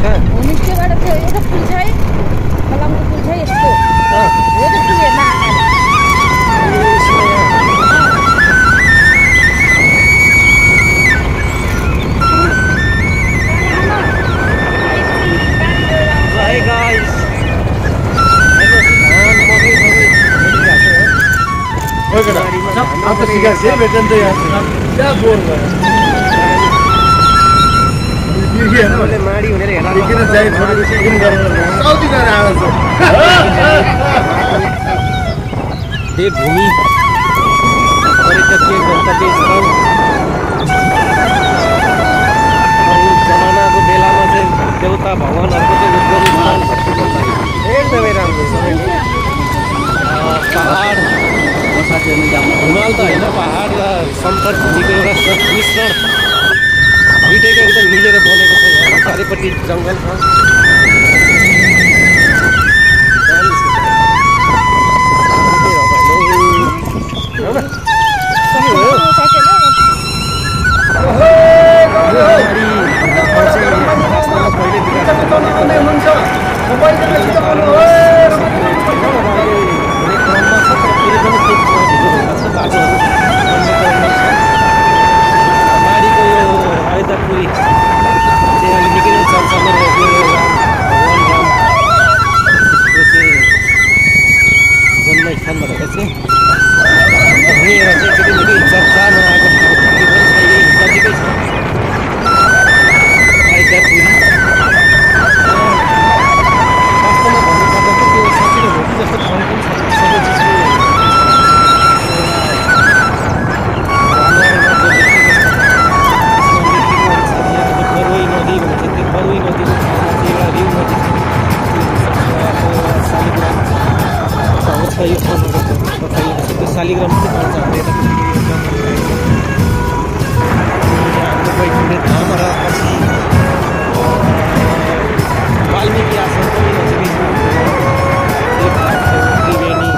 कहाँ होमस्टेबाट त्यो एउटा पुल छ है फलामको पुल छ यस्तो हो त्यो पुल हेर्न आएको Hey guys, आप तो सिखा से बेटन तो यार क्या बोल रहा है ये ना माडी हुने रे हेला लेकिन जाए थोड़ी लेकिन साउथ इधर आ रहा देवभूमि पर्यटकीय गन्तव्य स्थल जमानाको बेलामा चाहिँ देवता भगवानहरूको चाहिँ एकदमै राम्रो छ पहाड हिमाल त होइन पहाड र समतल भूमिको एउटा मिश्रण दुइटैको एकदम मिलेर बनेको छ यहाँ चारैपट्टि जङ्गल छ बारीको यो आयुधपुरी चाहिँ अहिले निकै नै चर्चामा रहेको भगवान राम यो चाहिँ जन्मस्थानमा रहेको चाहिँ भनिएर चाहिँ एकदमै निकै चर्चामा आएको ठाउँ पनि छ यही नजिकै छ आयुधपुरी वास्तवमा भन्नुपर्दा चाहिँ त्यो साँच्चै हो कि जस्तो ठाउँ पनि छ सबै चिजको बरुई नदी भन्छ त्यो बरुई नदीको ठाउँमा चाहिँ एउटा रिउ नदी छ शालिग्राम छ यो ठाउँमा त्यो शालिग्राम पनि पाउँछ हाम्रो हाम्रो बैकुण्ठ धाम र पछि वाल्मिकी आश्रम पनि नजिकै छ त्रिवेणी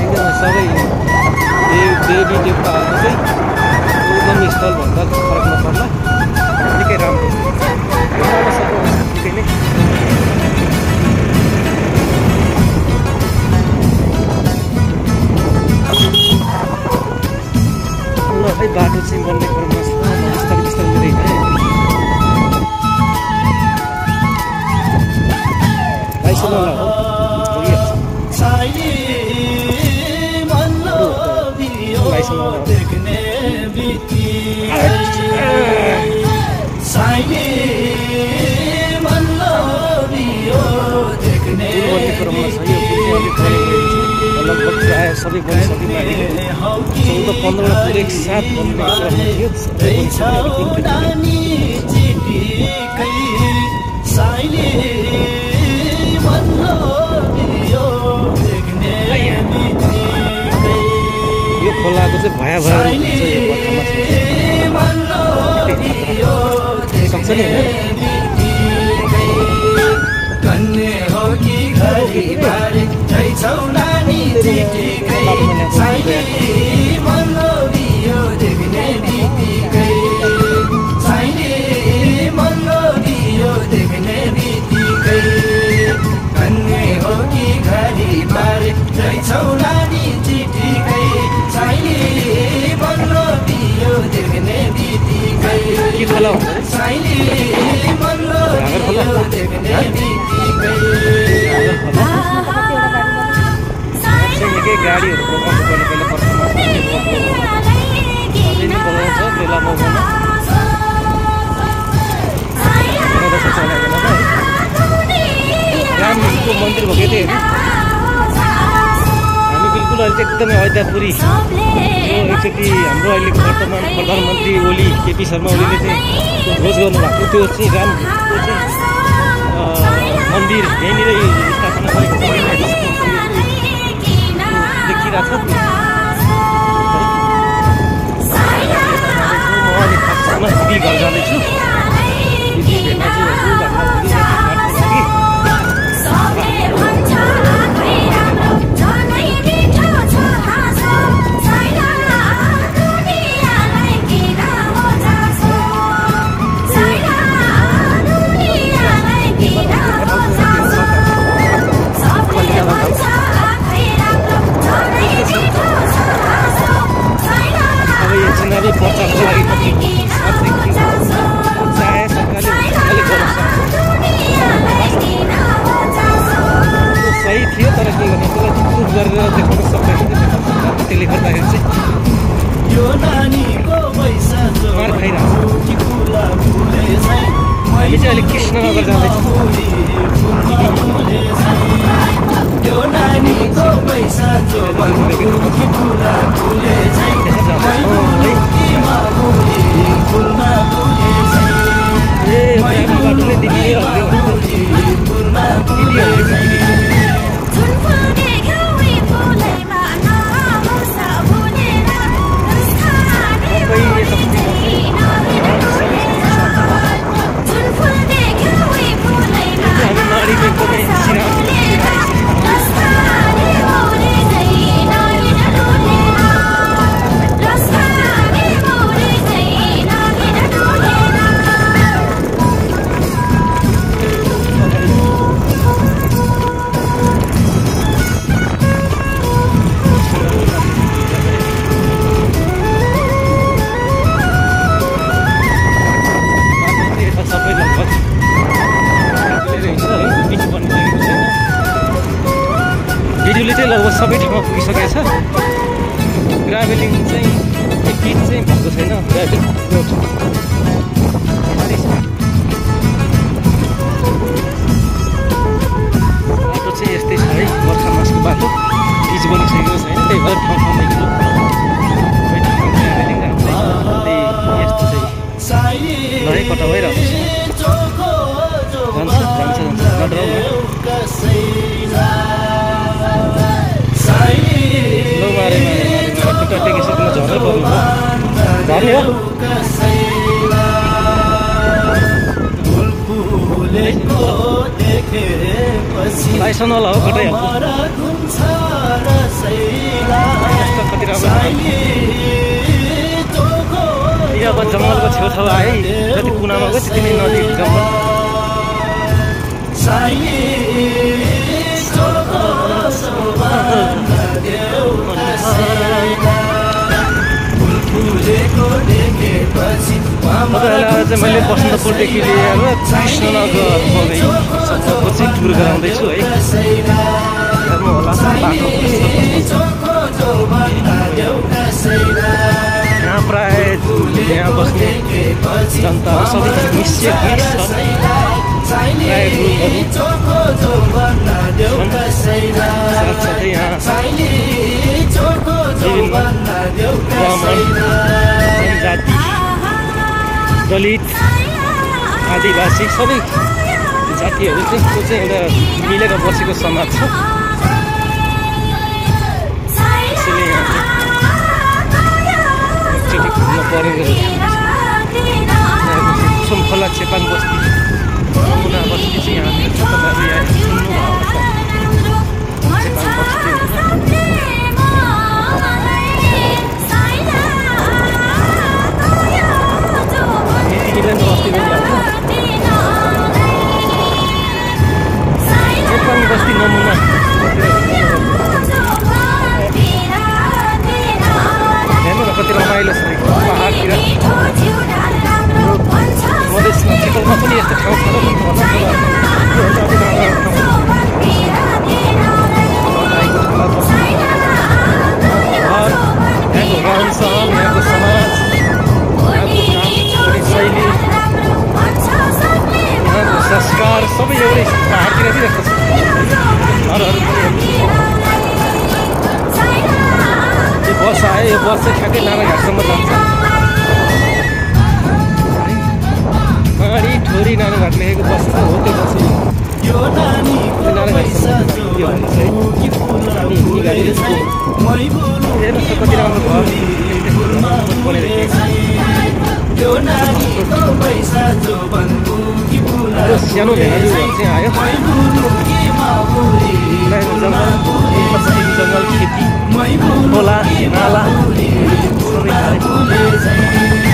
एकदमै सबै देवी देवताहरूको चाहिँ उद्गम स्थलभन्दा फरक नपर्ला निकै राम्रो निकै नै खै बाटो चाहिँ बन्ने क्रममा छ बिस्तारै बिस्तारै लिँदै लगभग प्रायः सबै बनिसक्यो 14-15 पुरै एक साथ बन्ने क्रममा थियो यो खोलाको चाहिँ भयावह सक्छ नि के खोला हो निकै गाडीहरू रोकाउनु पर्ने पहिला प्रश्नमा बनाउँछ बेला मौकामा रामजीको मन्दिर भएको थियो हामी बिल्कुल अहिले चाहिँ एकदमै अयोध्यापुरी यो एकचोटि हाम्रो अहिलेको वर्तमान प्रधानमन्त्री ओली केपी शर्मा ओलीले चाहिँ घोष गर्नुभएको त्यो चाहिँ रामको चाहिँ मन्दिर यहीँनिर स्थापना गरेको देखिरहेको छ म दिदी घर जाँदैछु दिदी भेट्न चाहिँ लागि कति चाहे सरकारले गर्न सक्छ सही थियो तर के गर्ने त्यसलाई प्रुभ गरेर देखाउन सक्दैन त्यसले गर्दाखेरि चाहिँ मार खाइरहेको हामी चाहिँ अहिले कृष्णनगर जाँदैछौँ बाटोले भिडियोले चाहिँ लगभग सबै ठाउँमा पुगिसकेको छ ग्राभेलिङ चाहिँ पिच चाहिँ भएको छैन ग्राभेलिङ बाटो चाहिँ यस्तै छ है बर्खा मासको बाटो पिच बनिसकेको छैन त्यही भएर ठाउँ ठाउँमा ग्राभेलिङ त्यही यस्तो चाहिँ लडाइँ कटा भइरहेको छ जान्छ नडराउनु मारे खुट्टा टेकिसक्नु झर्नै पर्नु झर्ने हो लाइसन होला हो कतै कति राम्रो अब जङ्गलको छेउछाउ आए जति कुनामा गयो त्यति नै नदी जङ्गल तपाईँहरूलाई चाहिँ मैले बसन्तपुरदेखि लिएर कृष्णनगरको चाहिँ टुर गराउँदैछु है हेर्नु होला बाटो यहाँ प्राय यहाँ बस्ने जनताहरू सबै निश्चय प्राय ग्रुपहरू साथसाथै यहाँ ब्राह्मण जनजाति दलित आदिवासी सबै जातिहरू चाहिँ त्यो चाहिँ एउटा मिलेर बसेको समाज छ त्यसैले यहाँ एकचोटि घुम्न परेको खोला चेपाङ बस्ती मुना बस्ती चाहिँ यहाँ तपाईँहरूले यहाँ सुन्नुभएको छ चेपाङ बस्ती चेपाङ बस्ती नमुना हेर्नु न कति रमाइलो छ पहाडतिर मधेसमा चितवनमा पनि यस्तो ठाउँ छ यहाँको रहन सहन यहाँको समाज यहाँको शैली यहाँको संस्कार सबै एउटै पहाडतिर पनि जस्तो छ घरहरू पनि यो बस आयो यो बस चाहिँ ठ्याक्कै नाराघाटसम्म जान्छ ठोरी नाराघाट लेखेको बस चाहिँ हो त्यो बस हेर्नुहोस् त कति राम्रो घर सानो भेडाजु घर चाहिँ आयो जङ्गल खेती खोला नाला सबै